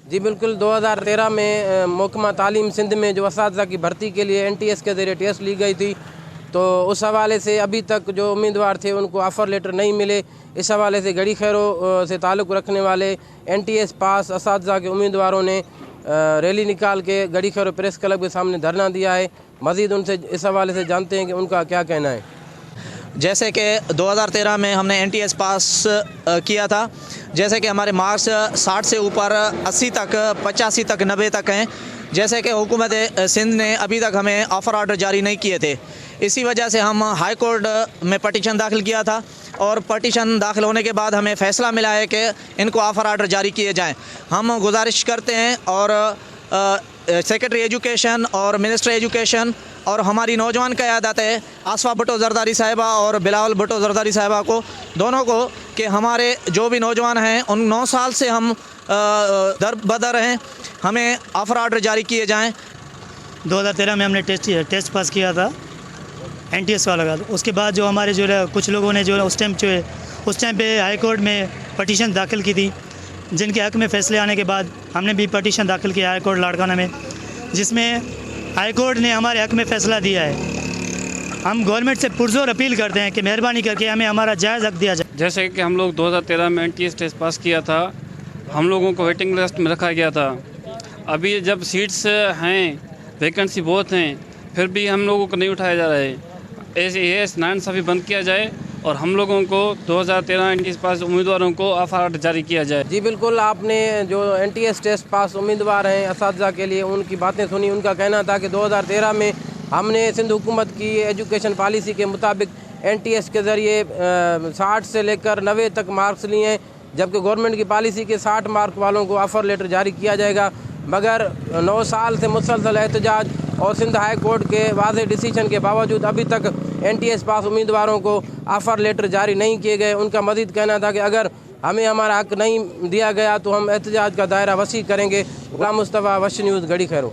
जी बिल्कुल, 2013 में महकमा तालीम सिंध में जो असातिज़ा की भर्ती के लिए NTS के ज़रिए टेस्ट ली गई थी, तो उस हवाले से अभी तक जो उम्मीदवार थे उनको ऑफ़र लेटर नहीं मिले। इस हवाले से गड़ी खैरो से ताल्लुक़ रखने वाले NTS पास असातिज़ा के उम्मीदवारों ने रैली निकाल के गड़ी खैरो प्रेस क्लब के सामने धरना दिया है। मज़ीद उनसे इस हवाले से जानते हैं कि उनका क्या कहना है। जैसे कि 2013 में हमने NTS पास किया था, जैसे कि हमारे मार्क्स 60 से ऊपर 80 तक, 85 तक, 90 तक हैं। जैसे कि हुकूमत सिंध ने अभी तक हमें ऑफ़र ऑर्डर जारी नहीं किए थे, इसी वजह से हम हाई कोर्ट में पटिशन दाखिल किया था और पटिशन दाखिल होने के बाद हमें फ़ैसला मिला है कि इनको ऑफ़र ऑर्डर जारी किए जाएँ। हम गुजारिश करते हैं और सेक्रेटरी एजुकेशन और मिनिस्टर एजुकेशन और हमारी नौजवान क़यादत है आसफ़ा भुट्टो ज़रदारी साहिबा और बिलावल भुट्टो ज़रदारी साहिबा को, दोनों को, कि हमारे जो भी नौजवान हैं उन 9 साल से हम दर बदर हैं, हमें ऑफ़र ऑर्डर जारी किए जाएं। 2013 में हमने टेस्ट पास किया था NTS वाला का। उसके बाद जो हमारे जो है कुछ लोगों ने जो है उस टाइम पे हाई कोर्ट में पटिशन दाखिल की थी, जिनके हक़ में फ़ैसले आने के बाद हमने भी पटिशन दाखिल किया हाई कोर्ट लाड़काना में, जिसमें हाई कोर्ट ने हमारे हक़ में फ़ैसला दिया है। हम गवर्नमेंट से पुरज़ोर अपील करते हैं कि मेहरबानी करके हमें हमारा जायज़ हक़ दिया जाए। जैसे कि हम लोग 2013 में NTS टेस्ट पास किया था, हम लोगों को वेटिंग लिस्ट में रखा गया था। अभी जब सीट्स हैं, वैकेंसी बहुत हैं, फिर भी हम लोगों को नहीं उठाया जा रहा है। ऐसे ये नाइंसाफ़ी बंद किया जाए और हम लोगों को 2013 NTS पास उम्मीदवारों को ऑफ़र ऑर्डर जारी किया जाए। जी बिल्कुल, आपने जो NTS टेस्ट पास उम्मीदवार हैं असातिज़ा के लिए उनकी बातें सुनी। उनका कहना था कि 2013 में हमने सिंध हुकूमत की एजुकेशन पॉलिसी के मुताबिक NTS के ज़रिए 60 से लेकर 90 तक मार्क्स लिए हैं, जबकि गवर्नमेंट की पॉलिसी के 60 मार्क वालों को ऑफ़र लेटर जारी किया जाएगा। मगर 9 साल से मुसलसल एहतजाज और सिंध हाई कोर्ट के वाज़ेह डिसीजन के बावजूद अभी तक NTS पास उम्मीदवारों को ऑफ़र लेटर जारी नहीं किए गए। उनका मज़ीद कहना था कि अगर हमें हमारा हक़ नहीं दिया गया तो हम एहतजाज का दायरा वसी करेंगे। गुलाम मुस्तफ़ा, वश न्यूज़, गड़ी खैरो।